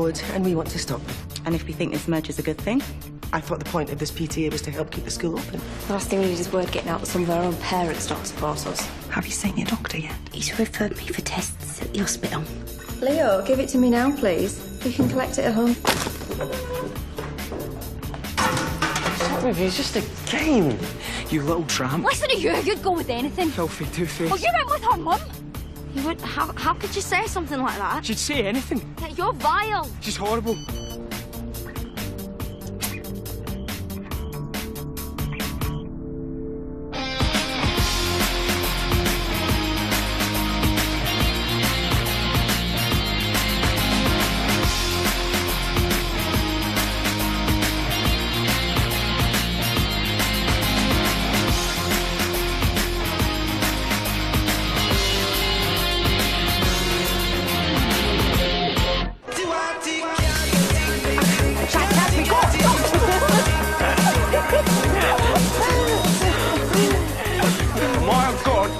and we want to stop. And if we think this merge is a good thing? I thought the point of this PTA was to help keep the school open. The last thing we need is word getting out that some of our own parents start to force us. Have you seen your doctor yet? He's referred me for tests at the hospital. Leo, give it to me now, please. You can collect it at home. Stop with you, it's just a game. You little tramp. Listen to you, you'd go with anything. Filthy two-face. Oh, you went with her mum. You would. How could you say something like that? She'd say anything. Yeah, you're vile. She's horrible.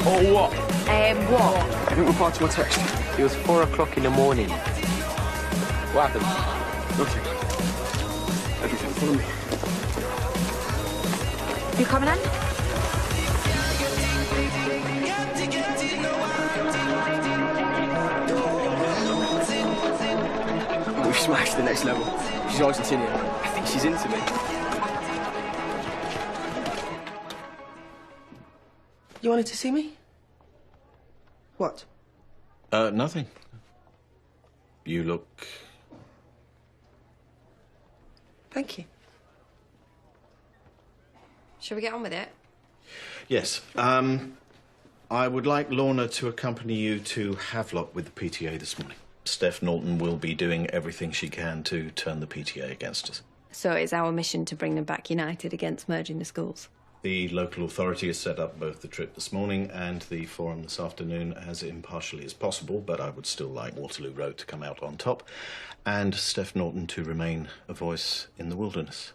Or what? What? I didn't reply to my text. It was 4 o'clock in the morning. What happened? Nothing. Everything, follow me. You coming in? We've smashed the next level. She's Argentinian. I think she's into me. You wanted to see me? What? Nothing. You look... Thank you. Shall we get on with it? Yes. I would like Lorna to accompany you to Havelock with the PTA this morning. Steph Norton will be doing everything she can to turn the PTA against us. So it's our mission to bring them back united against merging the schools. The local authority has set up both the trip this morning and the forum this afternoon as impartially as possible, but I would still like Waterloo Road to come out on top and Steph Norton to remain a voice in the wilderness.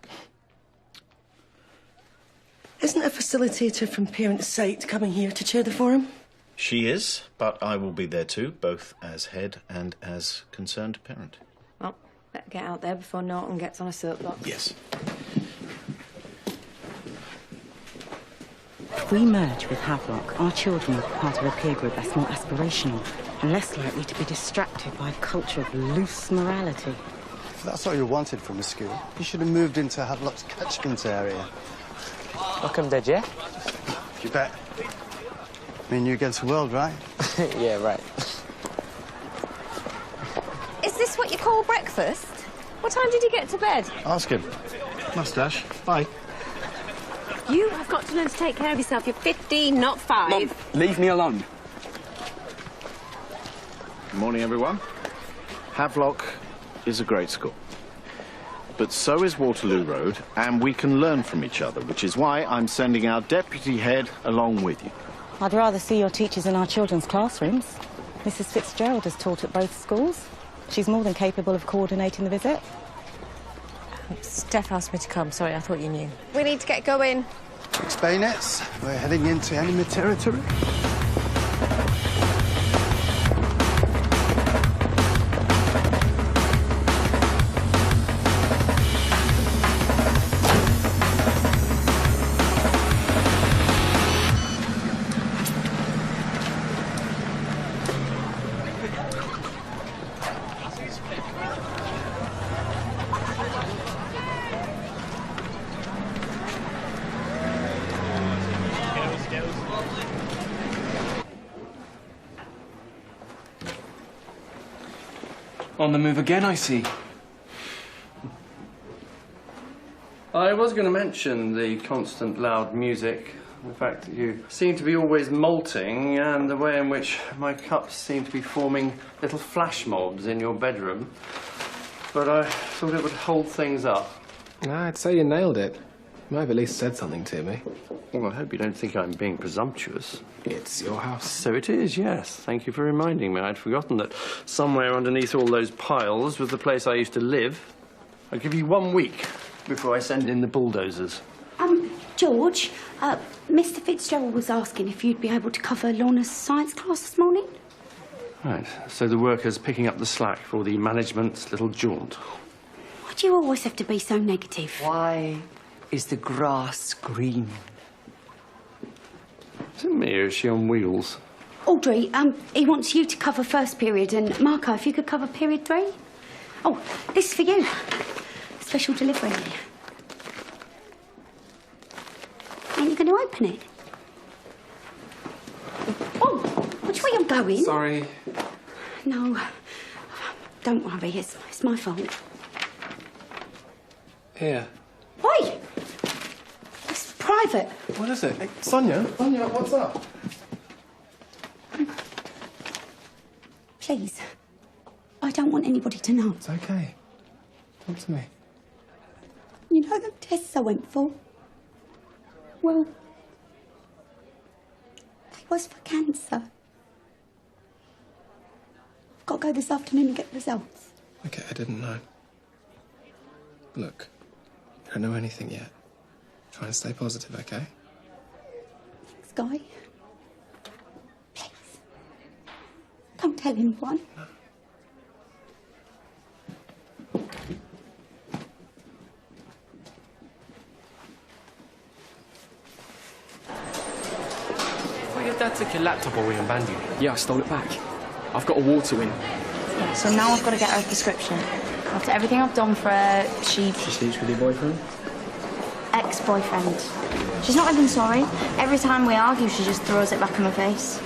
Isn't a facilitator from Parent Site coming here to chair the forum? She is, but I will be there too, both as head and as concerned parent. Well, better get out there before Norton gets on a soapbox. Yes. If we merge with Havelock, our children will be part of a peer group that's more aspirational and less likely to be distracted by a culture of loose morality. If that's all you wanted from the school, you should have moved into Havelock's catchment area. Welcome, Dad, yeah? You bet. Me and you against the world, right? Yeah, right. Is this what you call breakfast? What time did you get to bed? Ask him. Mustache. Bye. You have got to learn to take care of yourself. You're 15, not 5. Mum, leave me alone. Good morning, everyone. Havelock is a great school. But so is Waterloo Road, and we can learn from each other, which is why I'm sending our deputy head along with you. I'd rather see your teachers in our children's classrooms. Mrs. Fitzgerald has taught at both schools. She's more than capable of coordinating the visit. Steph asked me to come. Sorry, I thought you knew. We need to get going. 6 bayonets. We're heading into enemy territory. On the move again, I see. I was going to mention the constant loud music, the fact that you seem to be always molting, and the way in which my cups seem to be forming little flash mobs in your bedroom. But I thought it would hold things up. I'd say you nailed it. You might have at least said something to me. Well, I hope you don't think I'm being presumptuous. It's your house. So it is, yes. Thank you for reminding me. I'd forgotten that somewhere underneath all those piles was the place I used to live. I'll give you 1 week before I send in the bulldozers. George, Mr. Fitzgerald was asking if you'd be able to cover Lorna's science class this morning. Right, so the worker's picking up the slack for the management's little jaunt. Why do you always have to be so negative? Why is the grass green? Is it me or is she on wheels? Audrey, he wants you to cover first period, and Marco, if you could cover period 3. Oh, this is for you. Special delivery. Ain't you going to open it? Oh, which way I'm going? Sorry. No, don't worry, it's my fault. Here. Oi! It's private. What is it? Hey, Sonia? Sonia, what's up? Please. I don't want anybody to know. It's okay. Talk to me. You know the tests I went for? Well, they was for cancer. I've got to go this afternoon and get the results. Okay, I didn't know. Look, you don't know anything yet. Try and stay positive, okay? Thanks, Guy. Please. Don't tell anyone. No. Your dad took your laptop away and banned you. Yeah, I stole it back. I've got a water win. Yeah, so now I've got to get her a prescription. After everything I've done for her, She sleeps with your boyfriend? ex-boyfriend. She's not even sorry. Every time we argue, she just throws it back in my face.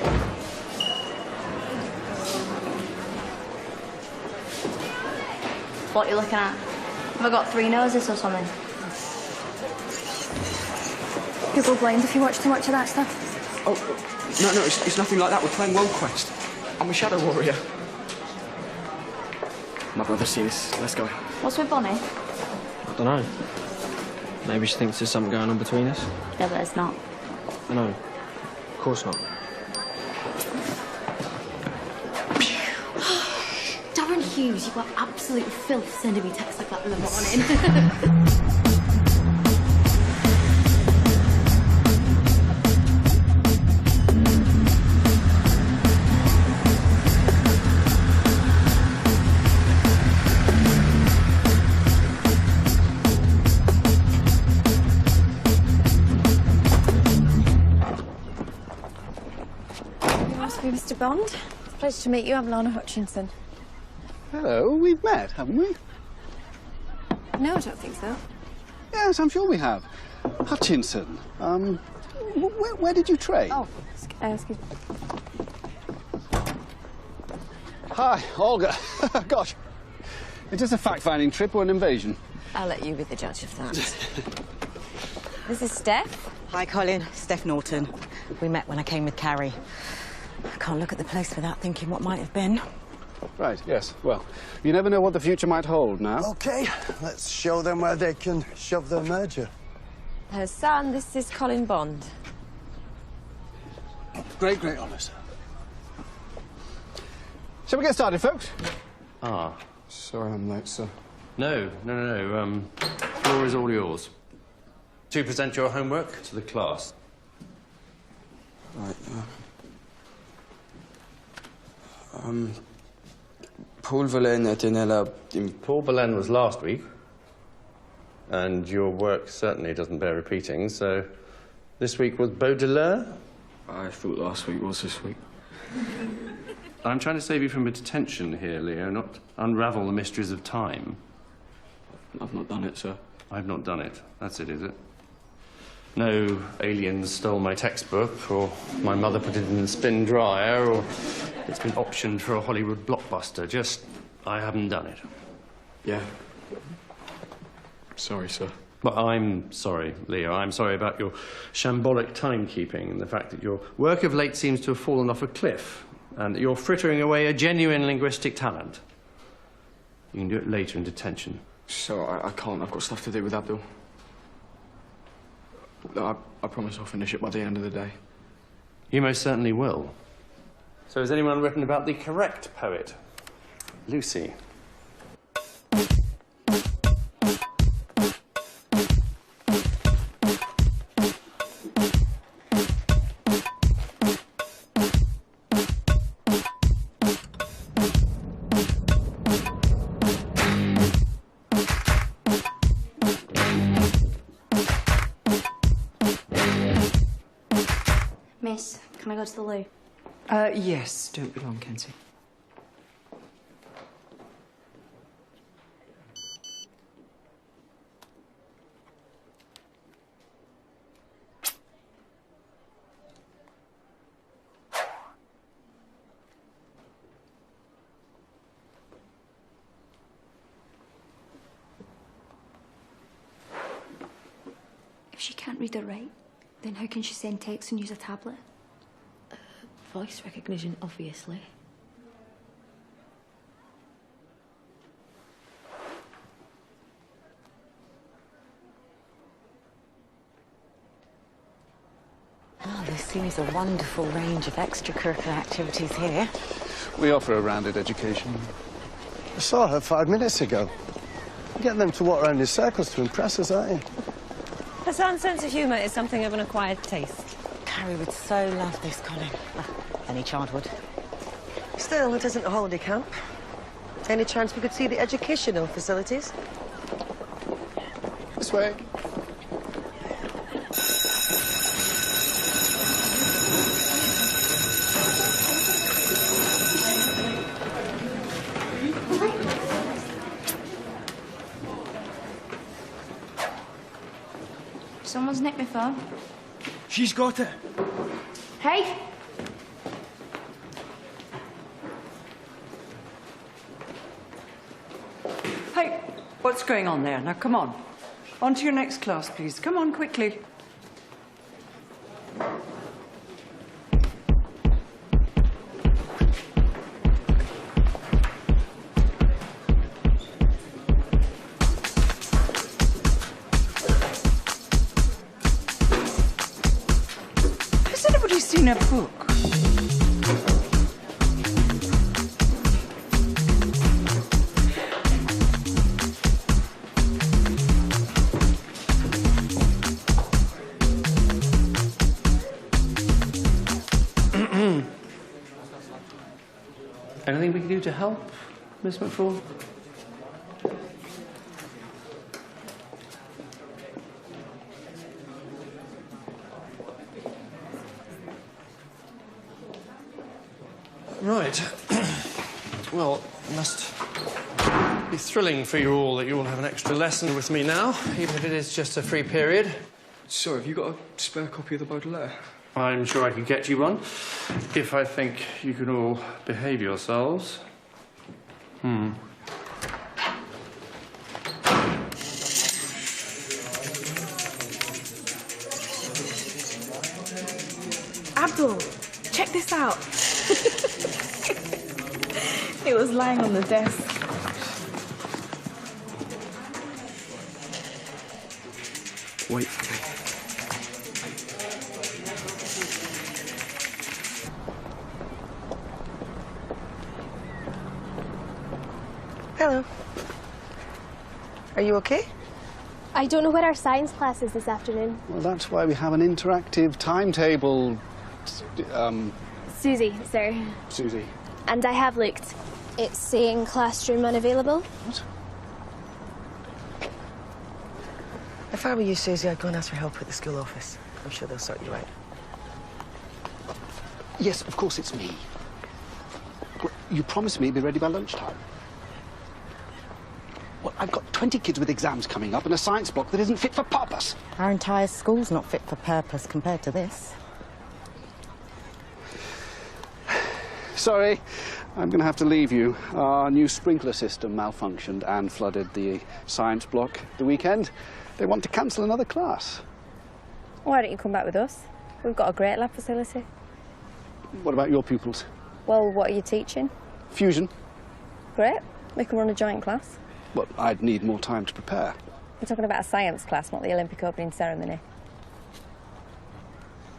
What are you looking at? Have I got 3 noses or something? People blamed if you watch too much of that stuff. Oh, no, it's nothing like that. We're playing World Quest. I'm a Shadow Warrior. My brother's seen us. Let's go. What's with Bonnie? I don't know. Maybe she thinks there's something going on between us. Yeah, but there's not. No, of course not. Darren Hughes, you got absolute filth sending me texts like that in the morning. Mr. Bond, it's a pleasure to meet you. I'm Lana Hutchinson. Hello, we've met, haven't we? No, I don't think so. Yes, I'm sure we have. Hutchinson, where did you train? Oh, excuse me. Hi, Olga. Gosh, is this a fact-finding trip or an invasion? I'll let you be the judge of that. This is Steph. Hi, Colin. Steph Norton. We met when I came with Carrie. I can't look at the place without thinking what might have been. Right, yes. Well, you never know what the future might hold now. OK, let's show them where they can shove their merger. Her son, this is Colin Bond. Great honour, sir. Shall we get started, folks? Ah. Sorry I'm late, sir. No. Floor is all yours. To present your homework to the class. Right, Paul Verlaine était né là. Paul Verlaine was last week, and your work certainly doesn't bear repeating, so this week was Baudelaire? I thought last week was this week. I'm trying to save you from a detention here, Leo, not unravel the mysteries of time. I've not done it, sir. I've not done it. That's it, is it? No aliens stole my textbook, or my mother put it in the spin dryer, or it's been optioned for a Hollywood blockbuster. Just, I haven't done it. Yeah. Sorry, sir. Well, I'm sorry, Leo. I'm sorry about your shambolic timekeeping and the fact that your work of late seems to have fallen off a cliff and that you're frittering away a genuine linguistic talent. You can do it later in detention. So I can't. I've got stuff to do with Abdul. I promise I'll finish it by the end of the day. You most certainly will. So has anyone written about the correct poet? Lucy. Can I go to the loo? Yes. Don't be long, Kenzie. If she can't read or write, then how can she send texts and use a tablet? Voice recognition, obviously. Oh, there seems a wonderful range of extracurricular activities here. We offer a rounded education. I saw her 5 minutes ago. Get them to walk around in circles to impress us, aren't you? Her son's sense of humour is something of an acquired taste. Carrie would so love this, Colin. Any child would. Still, it isn't a holiday camp. Any chance we could see the educational facilities? This way. Someone's nicked my phone. She's got it. Hey! Hey, what's going on there? Now, come on. On to your next class, please. Come on, quickly. Has anybody seen a book? Anything we can do to help, Miss McFall? Right. Well, it must be thrilling for you all that you all have an extra lesson with me now, even if it is just a free period. Sorry, have you got a spare copy of the Baudelaire? I'm sure I could get you one, if I think you can all behave yourselves. Abdul, check this out. It was lying on the desk. Wait for me. Hello. Are you okay? I don't know what our science class is this afternoon. Well, that's why we have an interactive timetable. Susie, sir. Susie. And I have looked. It's saying classroom unavailable. What? If I were you, Susie, I'd go and ask for help at the school office. I'm sure they'll sort you out. Yes, of course it's me. Well, you promised me it'd be ready by lunchtime. Well, I've got 20 kids with exams coming up and a science block that isn't fit for purpose. Our entire school's not fit for purpose compared to this. Sorry, I'm going to have to leave you. Our new sprinkler system malfunctioned and flooded the science block the weekend. They want to cancel another class. Why don't you come back with us? We've got a great lab facility. What about your pupils? Well, what are you teaching? Fusion. Great. We can run a joint class. Well, I'd need more time to prepare. We're talking about a science class, not the Olympic opening ceremony.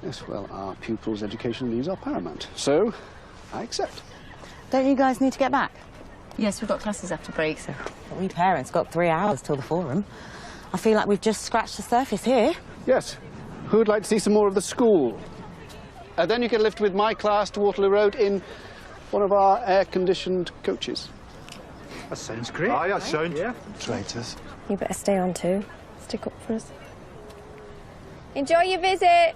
Yes, well, our pupils' educational needs are paramount. So, I accept. Don't you guys need to get back? Yes, we've got classes after break, so... We parents got 3 hours till the forum. I feel like we've just scratched the surface here. Yes. Who would like to see some more of the school? Then you can lift with my class to Waterloo Road in one of our air-conditioned coaches. That sounds great. Aye, that sounds. Yeah. Traitors. You better stay on too. Stick up for us. Enjoy your visit!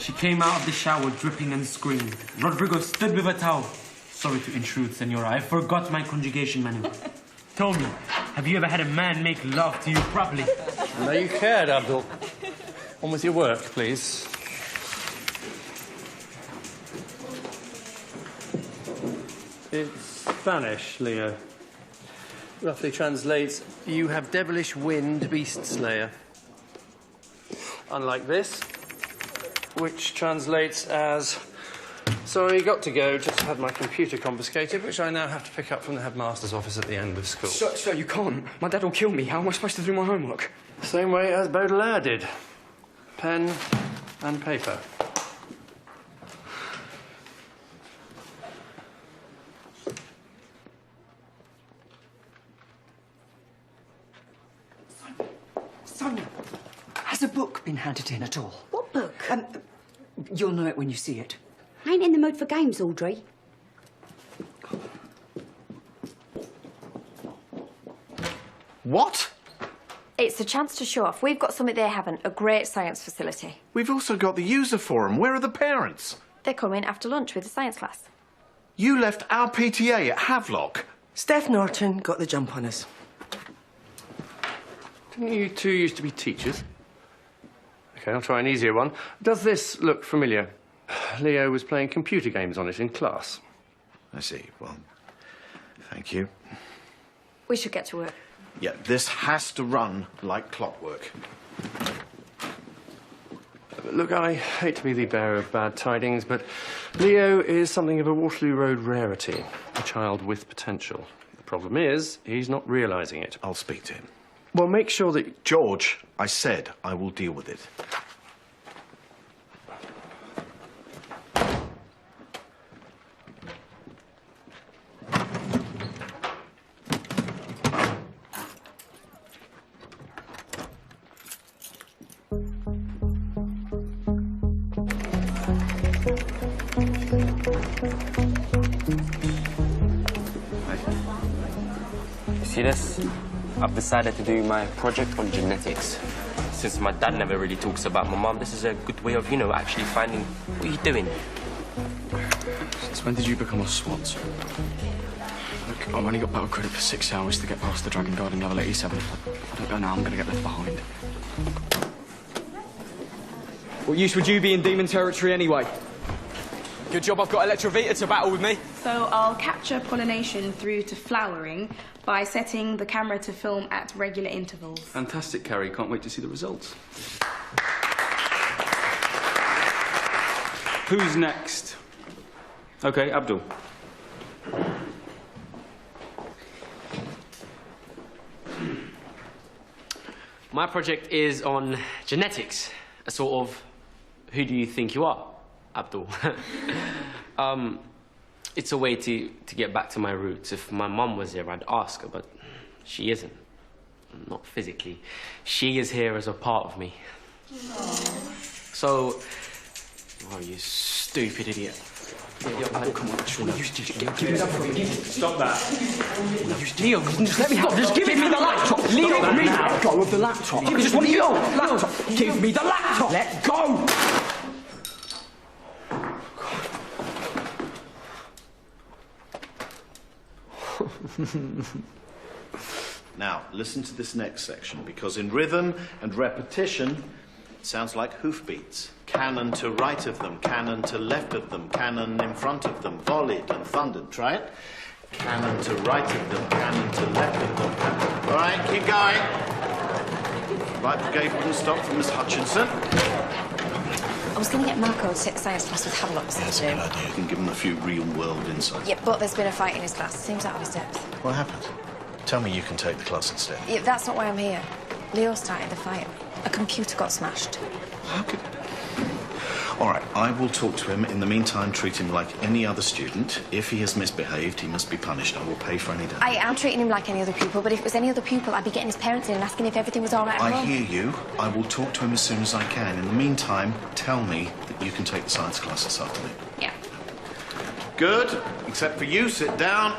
She came out of the shower dripping and screamed. Rodrigo stood with a towel. Sorry to intrude, Senora. I forgot my conjugation manual. Tell me, have you ever had a man make love to you properly? I know you cared, Abdul. On with your work, please. It's Spanish, Leo. Roughly translates, you have devilish wind, beast slayer. Unlike this, which translates as, sorry, got to go, just had my computer confiscated, which I now have to pick up from the headmaster's office at the end of school. Sir, you can't. My dad will kill me. How am I supposed to do my homework? Same way as Baudelaire did. Pen and paper. Sonia, has a book been handed in at all? What book? You'll know it when you see it. I ain't in the mood for games, Audrey. What? It's a chance to show off. We've got something they haven't, a great science facility. We've also got the user forum. Where are the parents? They come in after lunch with the science class. You left our PTA at Havelock. Steph Norton got the jump on us. Didn't you two used to be teachers? OK, I'll try an easier one. Does this look familiar? Leo was playing computer games on it in class. I see. Well, thank you. We should get to work. Yeah, this has to run like clockwork. Look, I hate to be the bearer of bad tidings, but Leo is something of a Waterloo Road rarity, a child with potential. The problem is, he's not realising it. I'll speak to him. Well, make sure that... George, I said I will deal with it. See this? I've decided to do my project on genetics. Since my dad never really talks about my mum, this is a good way of, actually finding what you're doing. Since when did you become a SWAT? Look, I've only got battle credit for 6 hours to get past the Dragon Guard in level 87. If I don't go now, I'm going to get left behind. What use would you be in demon territory anyway? Good job I've got Electrovita to battle with me. So I'll capture pollination through to flowering by setting the camera to film at regular intervals. Fantastic, Carrie. Can't wait to see the results. Who's next? OK, Abdul. My project is on genetics, a sort of who do you think you are, Abdul? It's a way to get back to my roots. If my mum was here, I'd ask her, but she isn't. Not physically. She is here as a part of me. So... Oh, you stupid idiot. Come on, give me that. Stop that. Leo, just let me have it. Just give me the laptop. Leo, let go of the laptop. I just want to use the laptop. Give me the laptop. Let go. Now, listen to this next section, because in rhythm and repetition, it sounds like hoofbeats. Cannon to right of them, cannon to left of them, cannon in front of them, volleyed and thundered. Try it. Cannon to right of them, cannon to left of them. All right, keep going. Right brigade wouldn't stop for Miss Hutchinson. I was going to get Marco to take the science class with Havelock this That's a good afternoon. idea. You can give him a few real-world insights. Yeah, but there's been a fight in his class. Seems out of his depth. What happened? Tell me you can take the class instead. Yeah, that's not why I'm here. Leo started the fight. A computer got smashed. How could... All right, I will talk to him. In the meantime, treat him like any other student. If he has misbehaved, he must be punished. I will pay for any damage. I am treating him like any other pupil, but if it was any other pupil, I'd be getting his parents in and asking if everything was all right at I home. hear you. I will talk to him as soon as I can. In the meantime, tell me that you can take the science class this afternoon. Yeah. Good. Except for you, sit down.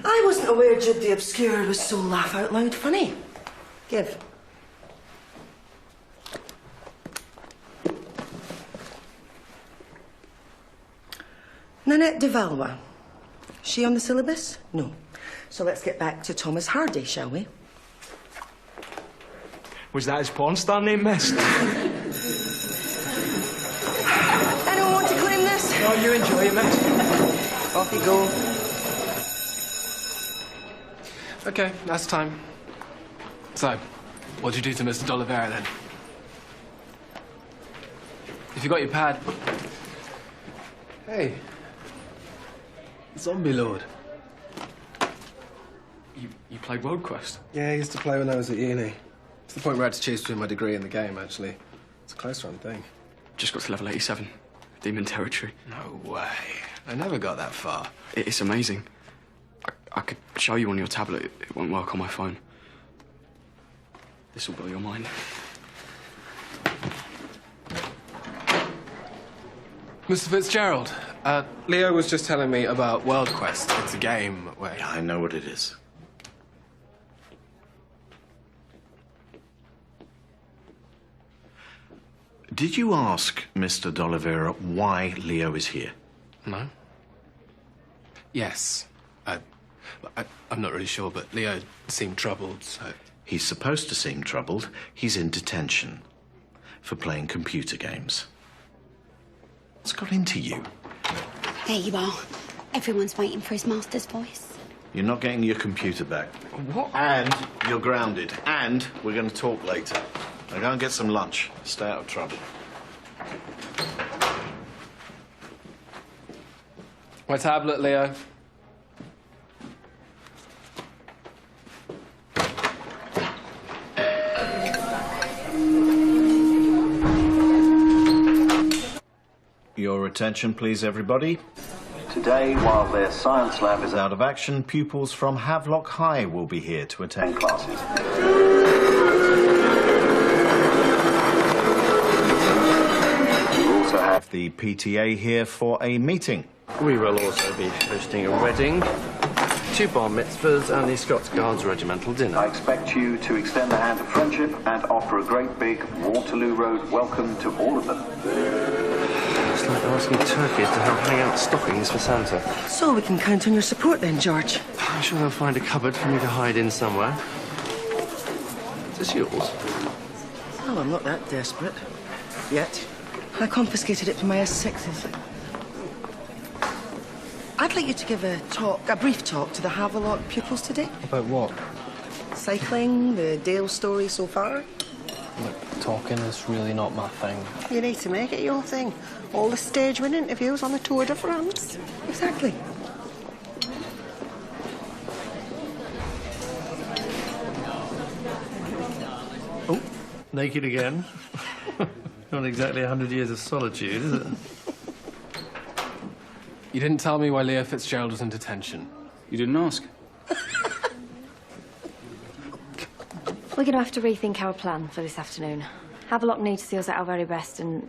I wasn't aware Jude the Obscure was so laugh out loud funny. Give. Nanette de Valois. She on the syllabus? No. So let's get back to Thomas Hardy, shall we? Was that his porn star name, miss? Anyone want to claim this? Oh, you enjoy it, miss. Off you go. Okay, that's time. So, what'd you do to Mr. D'Olivera then? If you got your pad... Hey. Zombie Lord. You played World Quest? Yeah, I used to play when I was at uni. To the point where I had to choose between my degree and the game, actually. It's a close run thing. Just got to level 87. Demon territory. No way. I never got that far. It's amazing. I could show you on your tablet. It won't work on my phone. This will blow your mind. Mr. Fitzgerald, Leo was just telling me about World Quest. It's a game where... Yeah, I know what it is. Did you ask Mr. D'Olivera why Leo is here? No. Yes. I'm not really sure, but Leo seemed troubled, so... He's supposed to seem troubled. He's in detention for playing computer games. What's got into you? There you are. Everyone's waiting for his master's voice. You're not getting your computer back. What? And you're grounded. And we're going to talk later. Now go and get some lunch. Stay out of trouble. My tablet, Leo. Your attention, please, everybody. Today, while their science lab is out of action, pupils from Havelock High will be here to attend classes. We also have the PTA here for a meeting. We will also be hosting a wedding, 2 bar mitzvahs and the Scots Guards regimental dinner. I expect you to extend the hand of friendship and offer a great big Waterloo Road welcome to all of them. It's like asking turkeys to help hang out stockings for Santa. So we can count on your support then, George. I'm sure they'll find a cupboard for me to hide in somewhere. Is this yours? Oh, I'm not that desperate. Yet. I confiscated it from my S6s. I'd like you to give a brief talk to the Havelock pupils today. About what? Cycling, the Dale story so far. Look, talking is really not my thing. You need to make it your thing. All the stage-win interviews on the Tour de France. Exactly. Oh, naked again. Not exactly 100 years of solitude, is it? You didn't tell me why Leo Fitzgerald was in detention. You didn't ask? We're going to have to rethink our plan for this afternoon. Havelock need to see us at our very best, and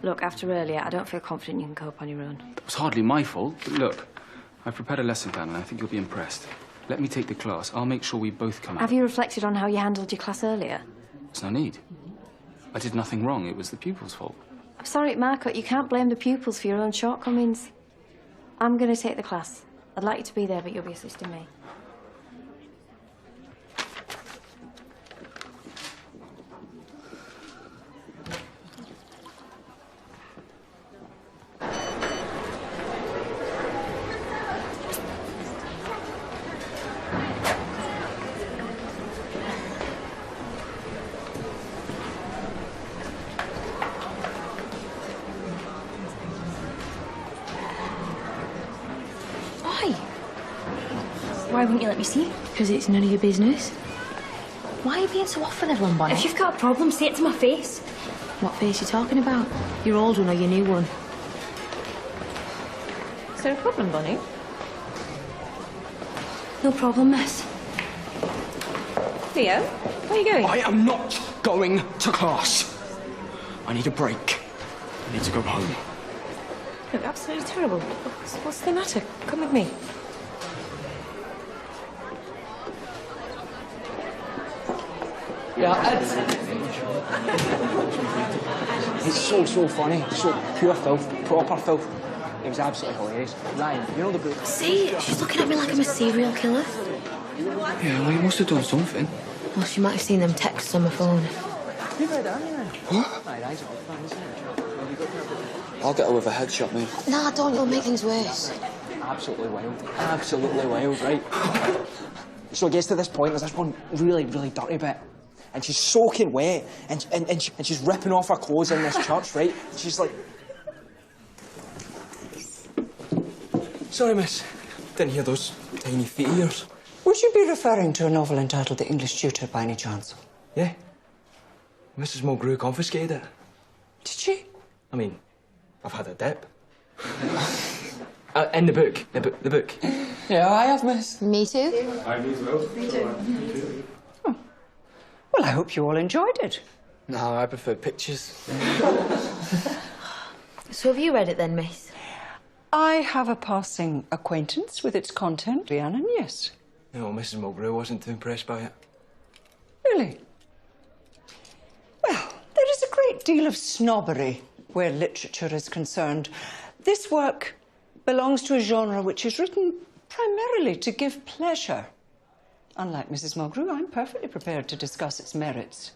look, after earlier, I don't feel confident you can cope on your own. It was hardly my fault, but look, I've prepared a lesson plan and I think you'll be impressed. Let me take the class. I'll make sure we both come out. Have you reflected on how you handled your class earlier? There's no need. I did nothing wrong. It was the pupils' fault. I'm sorry, Marco, you can't blame the pupils for your own shortcomings. I'm going to take the class. I'd like you to be there, but you'll be assisting me. Why wouldn't you let me see? Because it's none of your business. Why are you being so off with everyone, Bonnie? If you've got a problem, say it to my face. What face are you talking about? Your old one or your new one? Is there a problem, Bonnie? No problem, miss. Leo, where are you going? I am not going to class. I need a break. I need to go home. Look, absolutely terrible. What's the matter? Come with me. Yeah, it's so funny. So pure filth, proper filth. It was absolutely hilarious. Ryan, you know the book? See, she's looking at me like I'm a serial killer. Yeah, well, you must have done something. Well, she might have seen them texts on my phone. You've read that, haven't you? What? I'll get her with a headshot, mate. Nah, don't. It'll make things worse. Absolutely wild. Absolutely wild, right? So it gets to this point, there's this one really, really dirty bit. And she's soaking wet, and she's ripping off her clothes in this church, right? She's like... Sorry, miss. Didn't hear those tiny feet of yours. Would you be referring to a novel entitled The English Tutor by any chance? Yeah. Mrs. Mulgrew confiscated it. Did she? I mean, I've had a dip. In the book. The book. Yeah, I have, miss. Me too. Me as well. Me too. Oh. Well, I hope you all enjoyed it. No, I prefer pictures. So have you read it then, miss? I have a passing acquaintance with its content, Rhiannon, yes. No, Mrs. Mulgrew wasn't too impressed by it. Really? Well, there is a great deal of snobbery where literature is concerned. This work belongs to a genre which is written primarily to give pleasure. Unlike Mrs. Mulgrew, I'm perfectly prepared to discuss its merits.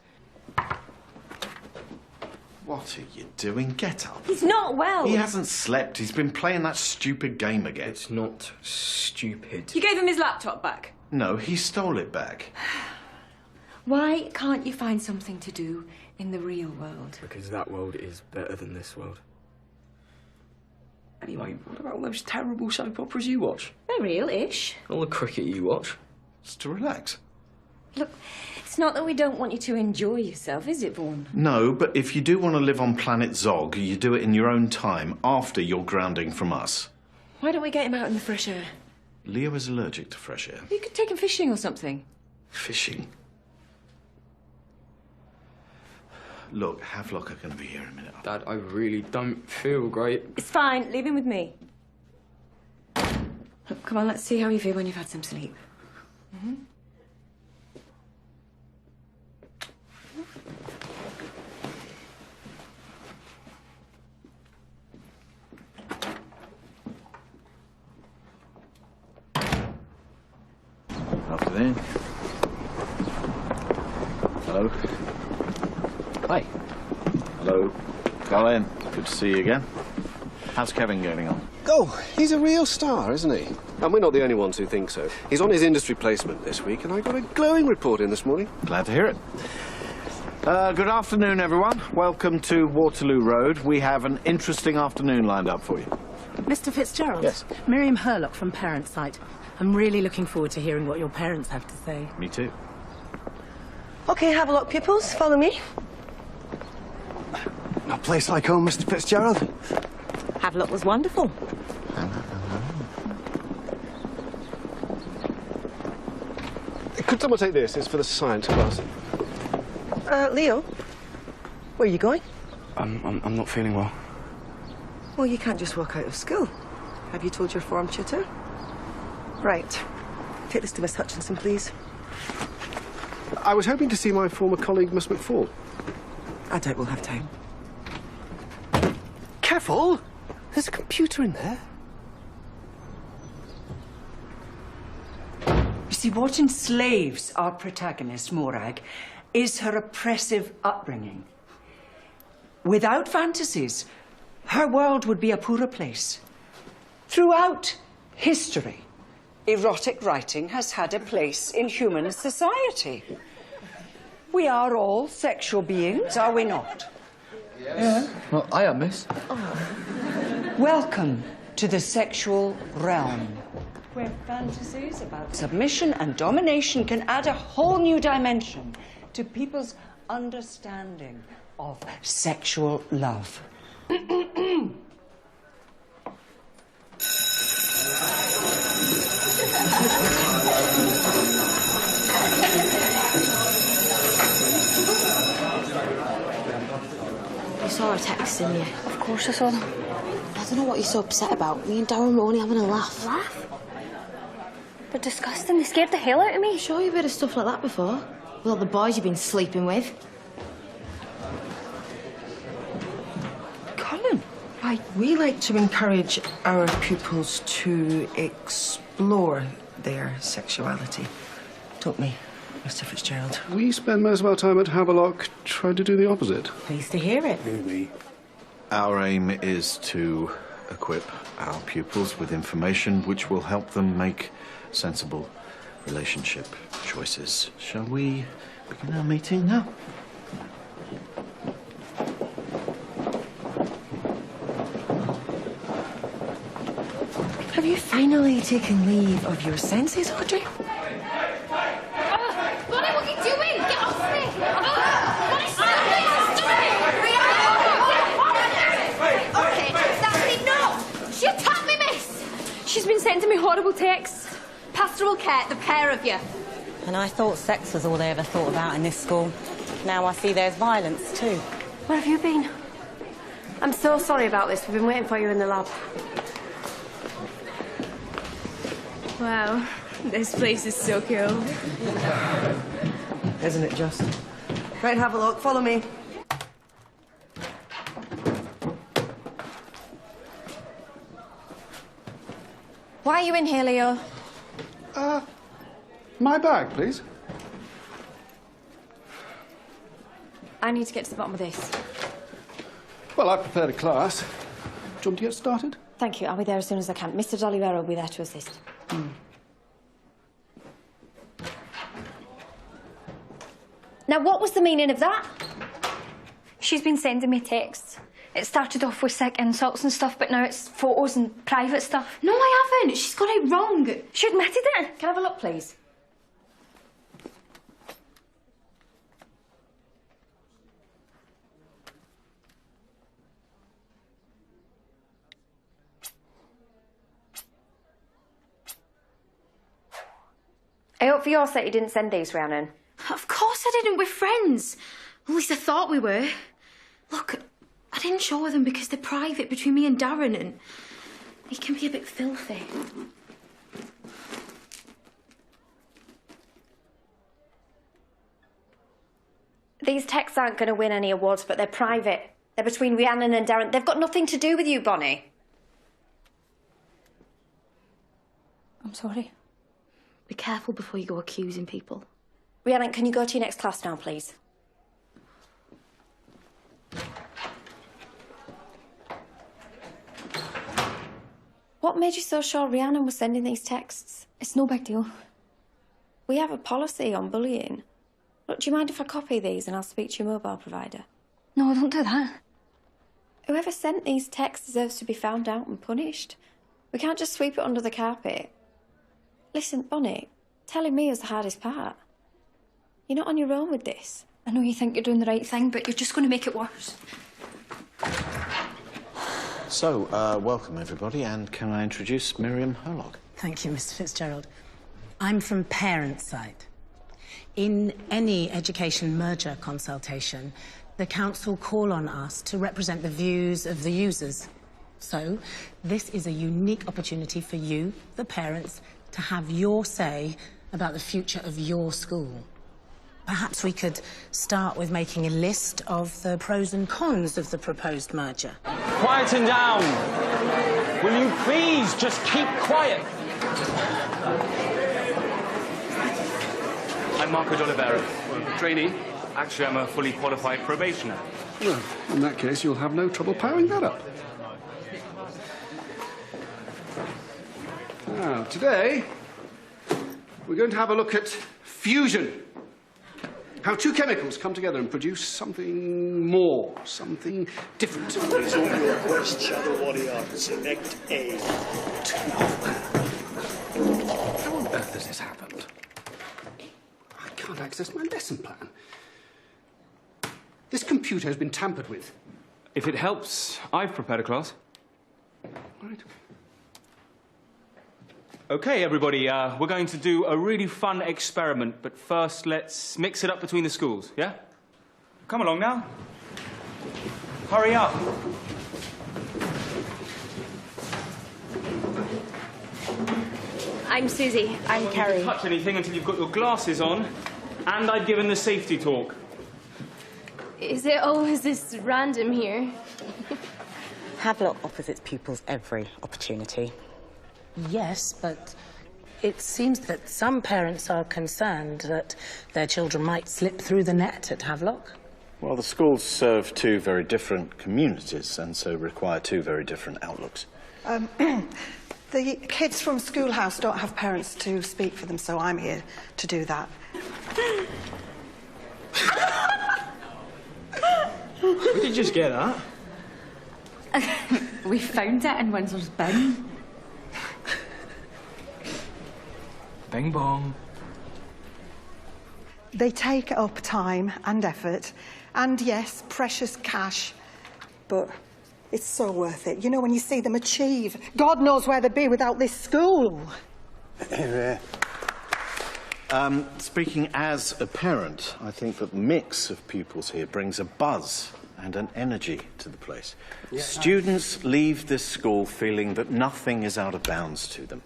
What are you doing? Get up. He's not well. He hasn't slept. He's been playing that stupid game again. It's not stupid. You gave him his laptop back. No, he stole it back. Why can't you find something to do in the real world? Because that world is better than this world. Anyway, what about all those terrible soap operas you watch? They're real-ish. All the cricket you watch? Just to relax. Look, it's not that we don't want you to enjoy yourself, is it, Vaughan? No, but if you do want to live on planet Zog, you do it in your own time, after you're grounding from us. Why don't we get him out in the fresh air? Leo is allergic to fresh air. You could take him fishing or something. Fishing? Look, Havelock are going to be here in a minute. Dad, I really don't feel great. It's fine. Leave him with me. Look, come on, let's see how you feel when you've had some sleep. Mm-hmm. Afternoon. Hello. Hi. Hello. Colin. Good to see you again. How's Kevin getting on? Oh, he's a real star, isn't he? And we're not the only ones who think so. He's on his industry placement this week, and I got a glowing report in this morning. Glad to hear it. Good afternoon, everyone. Welcome to Waterloo Road. We have an interesting afternoon lined up for you. Mr. Fitzgerald? Yes. Miriam Hurlock from Parent Site. I'm really looking forward to hearing what your parents have to say. Me too. OK, Havelock pupils, follow me. A place like home, Mr. Fitzgerald. Havelock was wonderful. Could someone take this? It's for the science class. Leo, where are you going? I'm not feeling well. Well, you can't just walk out of school. Have you told your form tutor? Right. Take this to Miss Hutchinson, please. I was hoping to see my former colleague, Miss McFall. I doubt we'll have time. Careful! There's a computer in there. You see, what enslaves our protagonist, Morag, is her oppressive upbringing. Without fantasies, her world would be a poorer place. Throughout history, erotic writing has had a place in human society. We are all sexual beings, are we not? Yeah. Well, I am, miss. Welcome to the sexual realm, where fantasies about submission and domination can add a whole new dimension to people's understanding of sexual love. You saw her text, didn't you? Of course I saw them. I don't know what you're so upset about. Me and Darren were only having a laugh. Laugh? They're disgusting. They scared the hell out of me. I'm sure you've heard of stuff like that before. With all the boys you've been sleeping with. Colin, Why, we like to encourage our pupils to explore their sexuality, don't we, Mr. Fitzgerald? We spend most of our time at Havelock trying to do the opposite. Pleased to hear it. Really? Our aim is to equip our pupils with information which will help them make sensible relationship choices. Shall we begin our meeting now? Have you finally taken leave of your senses, Audrey? Bonnie, what are you doing? Get off me! Bonnie, stop it! Okay, that's enough! She attacked me, miss! She's been sending me horrible texts. Pastoral care, the pair of you. And I thought sex was all they ever thought about in this school. Now I see there's violence, too. Where have you been? I'm so sorry about this. We've been waiting for you in the lab. Wow, this place is so cool. Isn't it just? Right, have a look. Follow me. Why are you in here, Leo? My bag, please. I need to get to the bottom of this. Well, I've prepared a class. Do you want me to get started? Thank you. I'll be there as soon as I can. Mr. D'Olivero will be there to assist. Now, what was the meaning of that? She's been sending me texts. It started off with sick insults and stuff, but now it's photos and private stuff. No, I haven't. She's got it wrong. She admitted it. Can I have a look, please? I hope for your sake you didn't send these, Rhiannon. Of course I didn't. We're friends. At least I thought we were. Look, I didn't show them because they're private between me and Darren, and he can be a bit filthy. These texts aren't going to win any awards, but they're private. They're between Rhiannon and Darren. They've got nothing to do with you, Bonnie. I'm sorry. Be careful before you go accusing people. Rhiannon, can you go to your next class now, please? What made you so sure Rhiannon was sending these texts? It's no big deal. We have a policy on bullying. Look, do you mind if I copy these and I'll speak to your mobile provider? No, don't do that. Whoever sent these texts deserves to be found out and punished. We can't just sweep it under the carpet. Listen, Bonnie, telling me is the hardest part. You're not on your own with this. I know you think you're doing the right thing, but you're just going to make it worse. So, welcome everybody, and can I introduce Miriam Herlog? Thank you, Mr. Fitzgerald. I'm from Parent Side. In any education merger consultation, the council call on us to represent the views of the users. So, this is a unique opportunity for you, the parents, to have your say about the future of your school. Perhaps we could start with making a list of the pros and cons of the proposed merger. Quieten down. Will you please just keep quiet? I'm Marco D'Olivero, trainee. Actually, I'm a fully qualified probationer. Well, in that case, you'll have no trouble powering that up. Now, today, we're going to have a look at fusion. How two chemicals come together and produce something more, something different. What is all your question? Warrior, select A. How on earth has this happened? I can't access my lesson plan. This computer has been tampered with. If it helps, I've prepared a class. Right. Okay, everybody, we're going to do a really fun experiment, but first let's mix it up between the schools, yeah? Come along now. Hurry up. I'm Susie. I'm Carrie. Don't touch anything until you've got your glasses on, and I've given the safety talk. Is it always this random here? Havelock offers its pupils every opportunity. Yes, but it seems that some parents are concerned that their children might slip through the net at Havelock. Well, the schools serve two very different communities and so require two very different outlooks. The kids from Schoolhouse don't have parents to speak for them, so I'm here to do that. Where did you just get that? We found it in Windsor's bin. Bing bong. They take up time and effort, and yes, precious cash, but it's so worth it. You know, when you see them achieve, God knows where they'd be without this school. Speaking as a parent, I think that the mix of pupils here brings a buzz and an energy to the place. Yeah. Students leave this school feeling that nothing is out of bounds to them.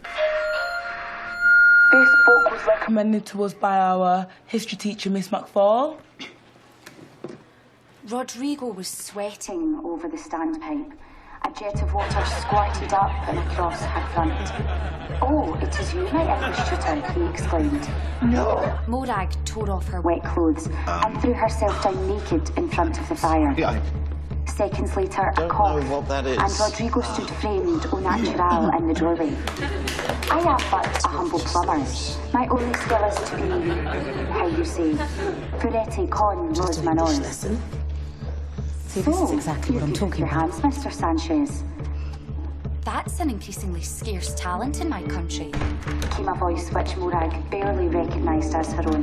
This book was recommended to us by our history teacher, Miss McFall. Rodrigo was sweating over the standpipe. A jet of water squirted up and across her front. "Oh, it is you, my English tutor," he exclaimed. No. Morag tore off her wet clothes and threw herself down naked in front of the fire. Yeah, Seconds later, a cough, know what that is. and Rodrigo stood framed au naturel in the doorway. "I am but a humble plumber. My only skill is to be, how you say, purete con los manos." See, this is exactly what I'm talking about. Hands, Mr. Sanchez. "That's an increasingly scarce talent in my country," came a voice which Morag barely recognised as her own.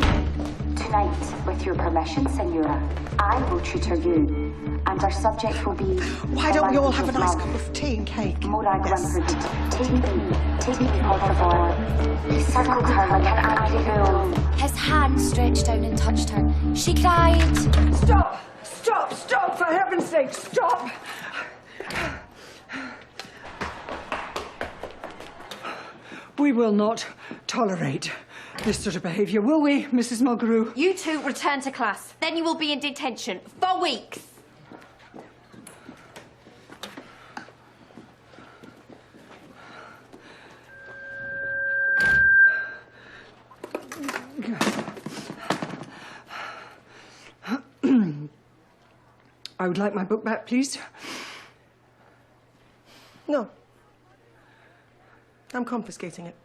"Tonight, with your permission, Senora, I will tutor you, and our subject will be..." Why don't we all have a nice cup of tea and cake? Morag whimpered, take me, por favor." He circled her like an angry bull. His hand stretched down and touched her. She cried, "Stop! Stop! Stop! For heaven's sake, stop!" We will not tolerate this sort of behaviour, will we, Mrs. Mulgrew? You two return to class. Then you will be in detention for weeks. I would like my book back, please. No. I'm confiscating it.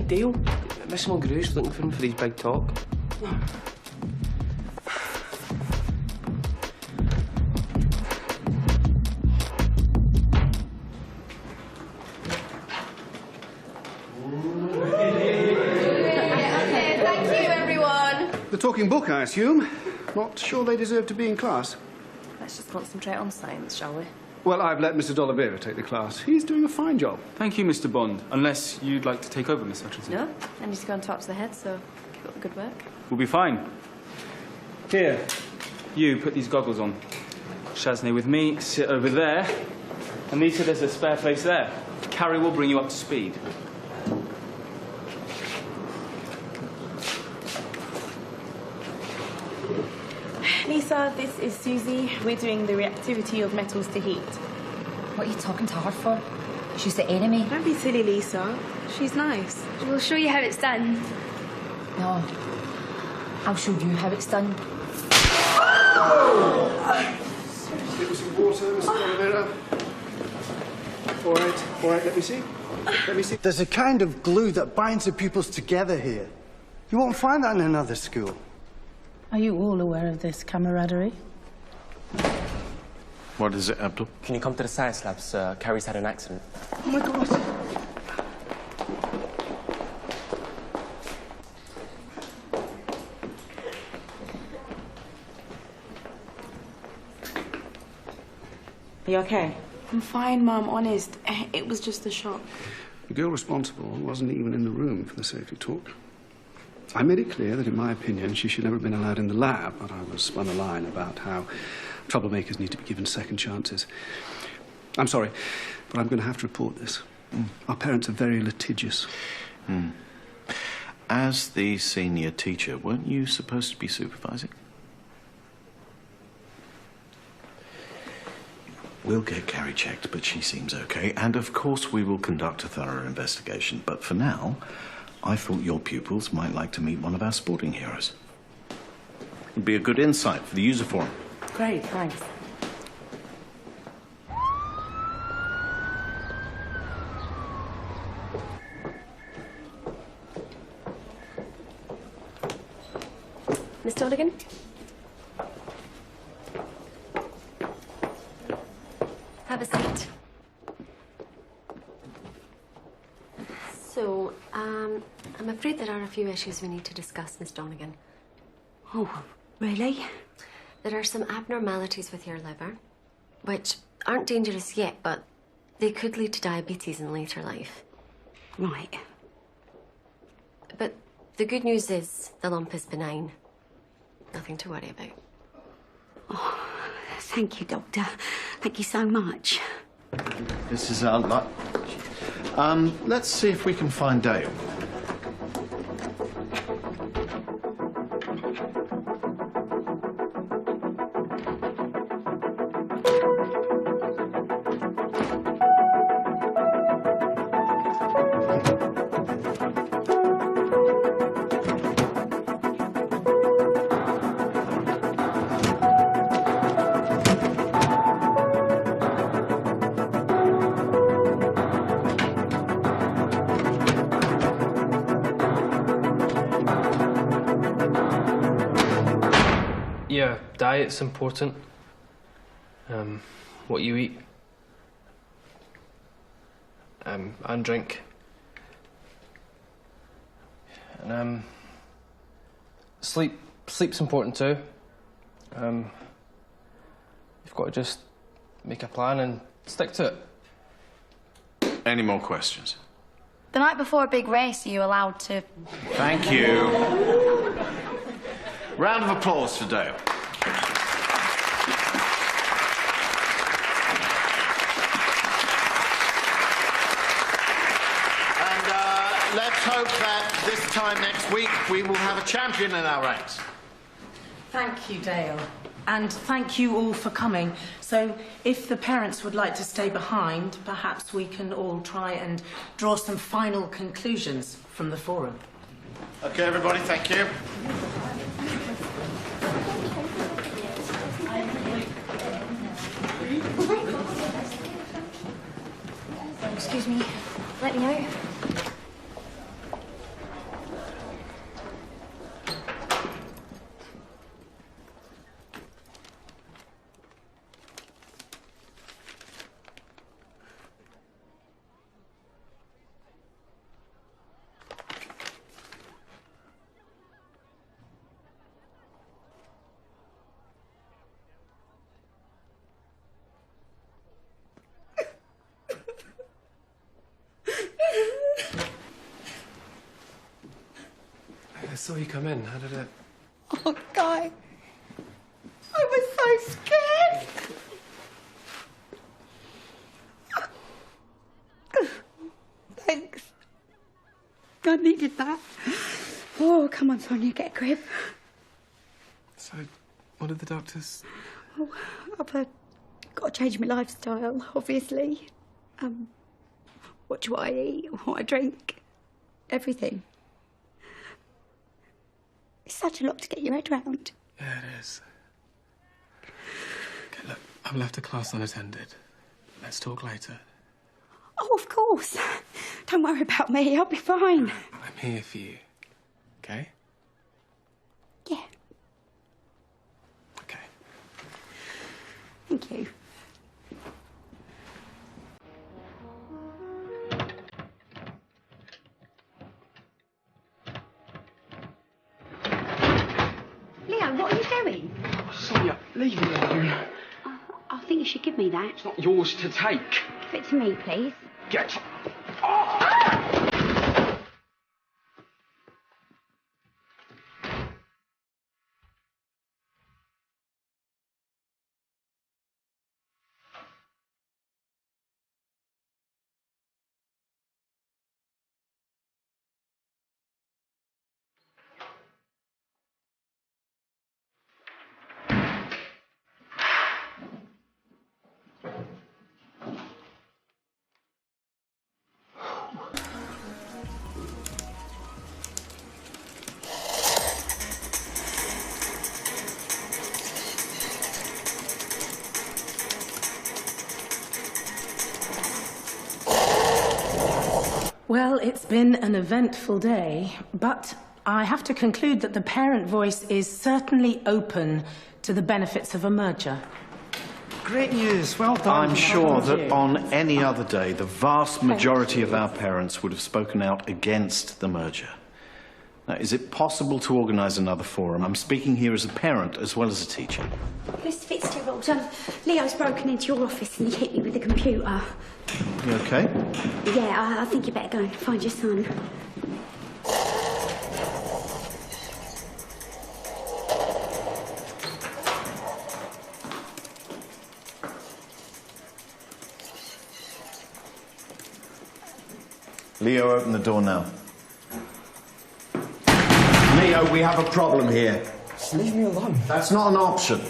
Dale, Miss Mulgrew's looking for him for his big talk. Thank you, everyone. The talking book, I assume. Not sure they deserve to be in class. Let's just concentrate on science, shall we? Well, I've let Mr. D'Oliveira take the class. He's doing a fine job. Thank you, Mr. Bond. Unless you'd like to take over, Miss Hutchinson. No, I need to go and talk to the head, so keep up the good work. We'll be fine. Here, you put these goggles on. Shaznay with me, sit over there. And Lisa, there's a spare place there. Carrie will bring you up to speed. Lisa, this is Susie. We're doing the reactivity of metals to heat. What are you talking to her for? She's the enemy. Don't be silly, Lisa. She's nice. We'll show you how it's done. No. I'll show you how it's done. Give me some water, Mr. D'Oliveira. All right, let me see. Let me see. There's a kind of glue that binds the pupils together here. You won't find that in another school. Are you all aware of this camaraderie? What is it, Abdul? Can you come to the science labs? Carrie's had an accident. Oh, my God. Are you okay? I'm fine, Mum, honest. It was just a shock. The girl responsible wasn't even in the room for the safety talk. I made it clear that, in my opinion, she should never have been allowed in the lab, but I was spun a line about how troublemakers need to be given second chances. I'm sorry, but I'm going to have to report this. Our parents are very litigious. As the senior teacher, weren't you supposed to be supervising? We'll get Carrie checked, but she seems okay. And of course we will conduct a thorough investigation. But for now, I thought your pupils might like to meet one of our sporting heroes. It'd be a good insight for the user forum. Great, thanks. Miss Donegan? Have a seat. So, I'm afraid there are a few issues we need to discuss, Miss Donegan. Oh, really? There are some abnormalities with your liver, which aren't dangerous yet, but they could lead to diabetes in later life. Right. But the good news is the lump is benign. Nothing to worry about. Oh, thank you, Doctor. Thank you so much. This is our luck. Let's see if we can find Dale. Yeah, diet's important. What you eat. And drink. And sleep's important too. You've got to just make a plan and stick to it. Any more questions? The night before a big race, are you allowed to... Thank you. Round of applause for Dale. And let's hope that this time next week we will have a champion in our ranks. Thank you, Dale. And thank you all for coming. So, if the parents would like to stay behind, perhaps we can all try and draw some final conclusions from the forum. OK, everybody, thank you. Excuse me. Let me out. I saw you come in. How did it... Oh, Guy. I was so scared. Thanks. I needed that. Oh, come on, Sonia, get a grip. So, what did the doctors... Oh, I've got to change my lifestyle, obviously. What I eat, what I drink, everything. It's such a lot to get your head round. Yeah, it is. Okay, look, I've left a class unattended. Let's talk later. Oh, of course. Don't worry about me. I'll be fine. I'm here for you. Okay? Yeah. Okay. Thank you. Leo, what are you doing? Sonia, leave me alone. I'll think you should give me that. It's not yours to take. Give it to me, please. Get Well, it's been an eventful day, but I have to conclude that the parent voice is certainly open to the benefits of a merger. Great news. Well done. I'm sure that on any other day, the vast majority of our parents would have spoken out against the merger. Now, is it possible to organise another forum? I'm speaking here as a parent as well as a teacher. Mr. Fitzgerald, Leo's broken into your office and he hit me with the computer. You okay? Yeah, I think you better go and find your son. Leo, open the door now. Leo, we have a problem here. Just leave me alone. That's not an option.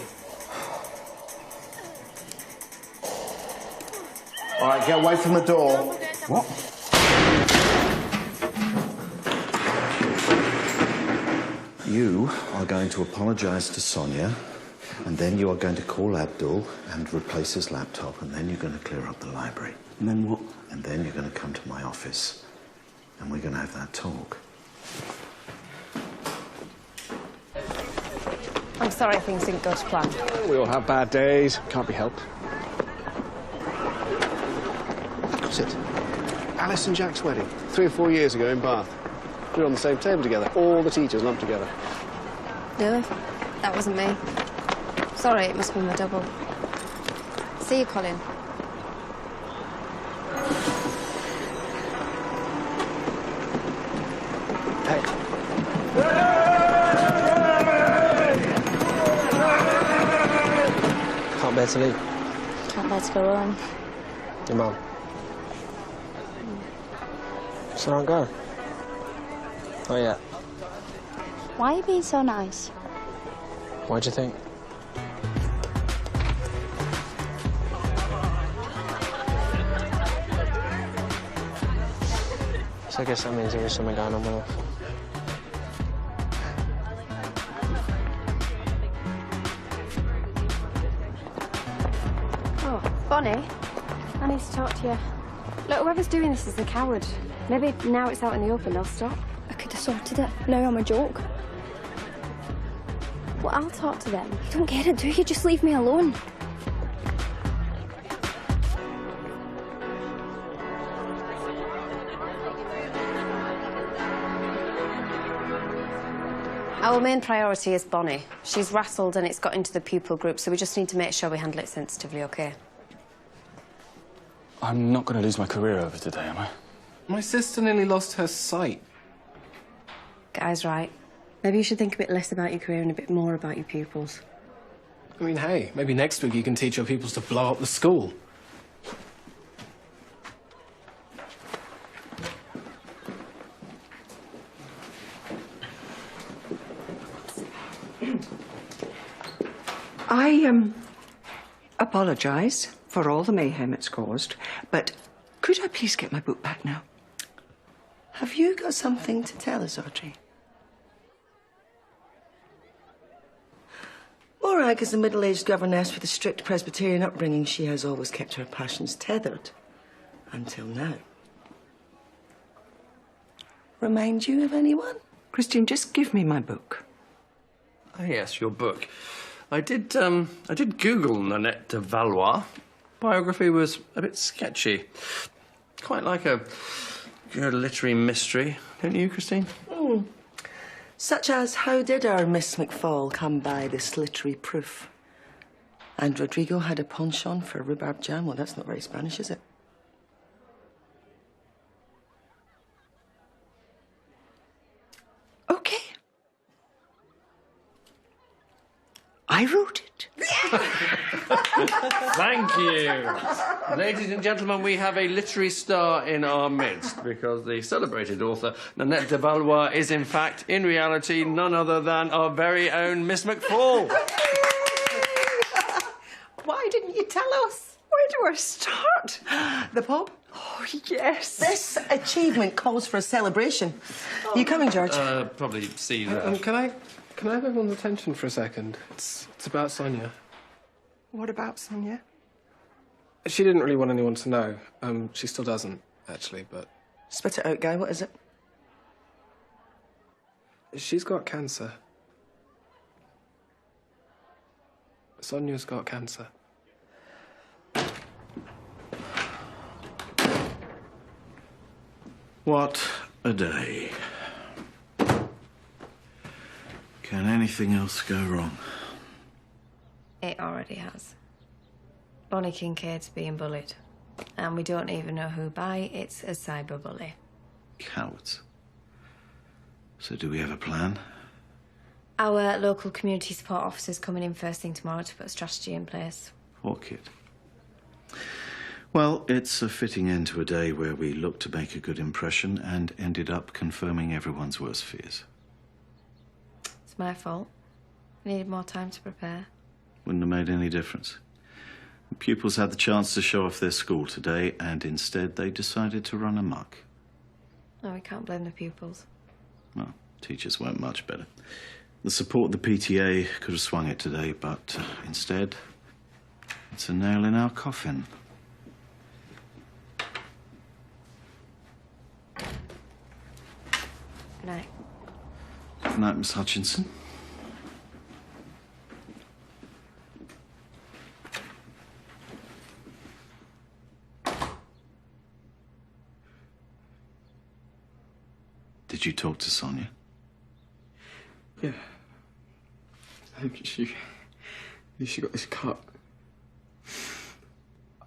All right, get away from the door. What? You are going to apologise to Sonia, and then you are going to call Abdul and replace his laptop, and then you're going to clear up the library. And then what? And then you're going to come to my office, and we're going to have that talk. I'm sorry things didn't go to plan. We all have bad days. Can't be helped. That was it. Alice and Jack's wedding. 3 or 4 years ago in Bath. We were on the same table together. All the teachers lumped together. No, that wasn't me. Sorry, it must be my double. See you, Colin. Hey. Can't bear to leave. Can't bear to go home. Your mum. So don't go. Not yet. Why are you being so nice? Why'd you think? So I guess that means there is something going on with us. Oh, Bonnie, I need to talk to you. Look, whoever's doing this is a coward. Maybe now it's out in the open, they'll stop. I could have sorted it. Now I'm a joke. Well, I'll talk to them. You don't get it, do you? Just leave me alone. Our main priority is Bonnie. She's rattled and it's got into the pupil group, so we just need to make sure we handle it sensitively, OK? I'm not going to lose my career over today, am I? My sister nearly lost her sight. Guy's right. Maybe you should think a bit less about your career and a bit more about your pupils. I mean, hey, maybe next week you can teach your pupils to blow up the school. I apologise for all the mayhem it's caused, but could I please get my book back now? Have you got something to tell us, Audrey? Morag is a middle-aged governess with a strict Presbyterian upbringing. She has always kept her passions tethered. Until now. Remind you of anyone? Christine, just give me my book. Oh, yes, your book. I did Google Nanette de Valois. Biography was a bit sketchy. Quite like a good literary mystery, don't you, Christine? Mm. Such as, how did our Miss McFall come by this literary proof? And Rodrigo had a penchant for rhubarb jam. Well, that's not very Spanish, is it? Okay. I wrote it. Thank you. Ladies and gentlemen, we have a literary star in our midst because the celebrated author Nanette de Valois is, in fact, in reality, none other than our very own Miss McFall. Why didn't you tell us? Where do I start? The pub? Oh, yes. This achievement calls for a celebration. You coming, George? Probably see you there. Can I have everyone's attention for a second? It's about Sonia. What about Sonia? She didn't really want anyone to know. She still doesn't, actually, but... Spit it out, Guy. What is it? She's got cancer. Sonia's got cancer. What a day. Can anything else go wrong? It already has. Bonnie Kincaid's being bullied. And we don't even know who by. It's a cyberbully. Cowards. So do we have a plan? Our local community support officer's coming in first thing tomorrow to put a strategy in place. Poor kid. Well, it's a fitting end to a day where we looked to make a good impression and ended up confirming everyone's worst fears. It's my fault. I needed more time to prepare. Wouldn't have made any difference. The pupils had the chance to show off their school today, and instead they decided to run amok. No, we can't blame the pupils. Well, teachers weren't much better. The support of the PTA could have swung it today, but instead, it's a nail in our coffin. Good night. Good night, Miss Hutchinson. Did you talk to Sonia? Yeah. I think she got this cut.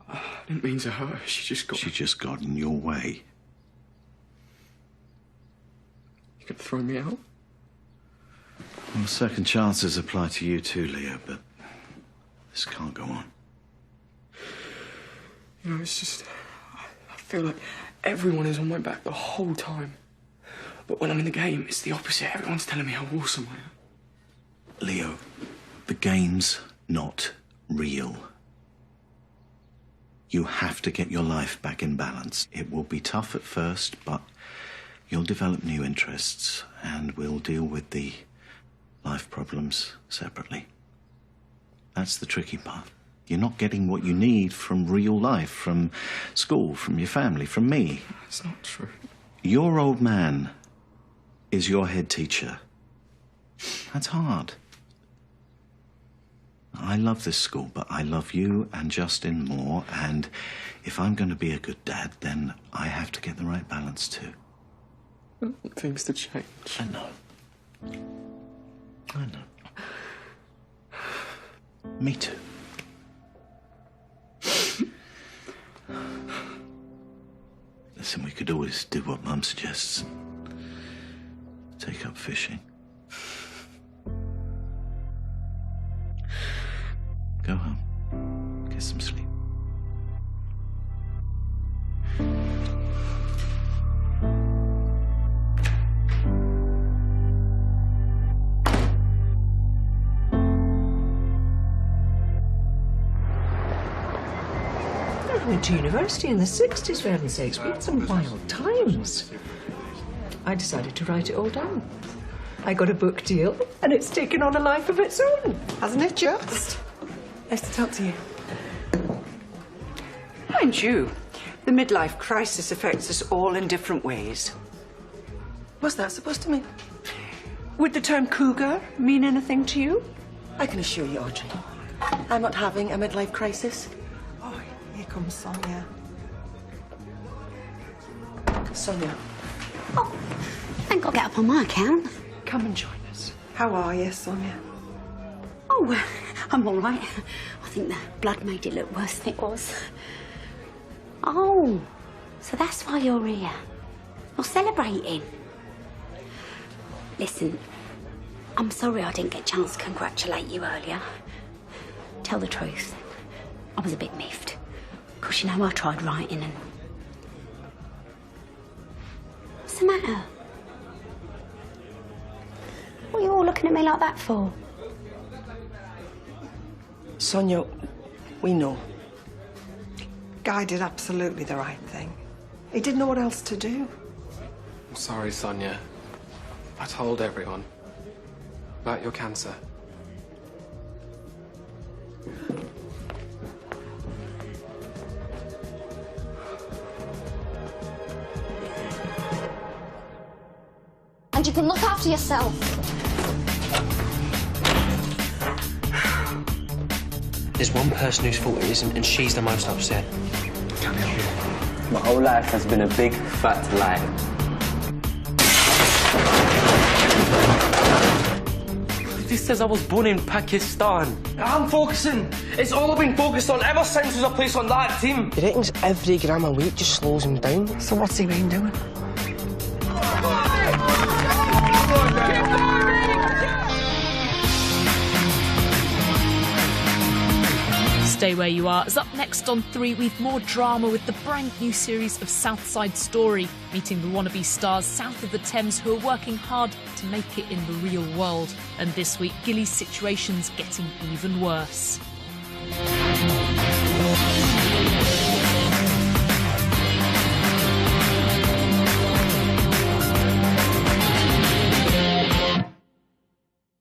I didn't mean to hurt her. She just got in your way. You could throw me out? Well, second chances apply to you too, Leo, but this can't go on. You know, it's just... I feel like everyone is on my back the whole time. But when I'm in the game, it's the opposite. Everyone's telling me how awesome I am. Leo, the game's not real. You have to get your life back in balance. It will be tough at first, but you'll develop new interests, and we'll deal with the life problems separately. That's the tricky part. You're not getting what you need from real life, from school, from your family, from me. That's not true. Your old man is your head teacher. That's hard. I love this school, but I love you and Justin more, and if I'm going to be a good dad, then I have to get the right balance too. I want things to change. I know. I know. Me too. Listen, we could always do what Mum suggests. Take up fishing. Go home. Get some sleep. I went to university in the 60s, for heaven's sakes. We had some wild times. I decided to write it all down. I got a book deal, and it's taken on a life of its own. Hasn't it just? Nice to talk to you. Mind you, the midlife crisis affects us all in different ways. What's that supposed to mean? Would the term cougar mean anything to you? I can assure you, Audrey, I'm not having a midlife crisis. Oh, here comes Sonia. Sonia. Oh, I think I'll get up on my account. Come and join us. How are you, Sonia? Oh, I'm all right. I think the blood made it look worse than it was. Oh, so that's why you're here. You're celebrating. Listen, I'm sorry I didn't get a chance to congratulate you earlier. Tell the truth, I was a bit miffed. Because, you know, I tried writing and... What's the matter? What are you all looking at me like that for? Sonia, we know. Guy did absolutely the right thing. He didn't know what else to do. I'm sorry, Sonia. I told everyone about your cancer. And you can look after yourself. There's one person whose fault it isn't, and she's the most upset. Can't help you. My whole life has been a big, fat lie. This says I was born in Pakistan. I'm focusing. It's all I've been focused on ever since was a place on that team. He reckons every gram of weight just slows him down. So what's he been doing? Stay Where You Are is up next on 3 with more drama with the brand new series of South Side Story, meeting the wannabe stars south of the Thames who are working hard to make it in the real world. And this week, Gilly's situation's getting even worse.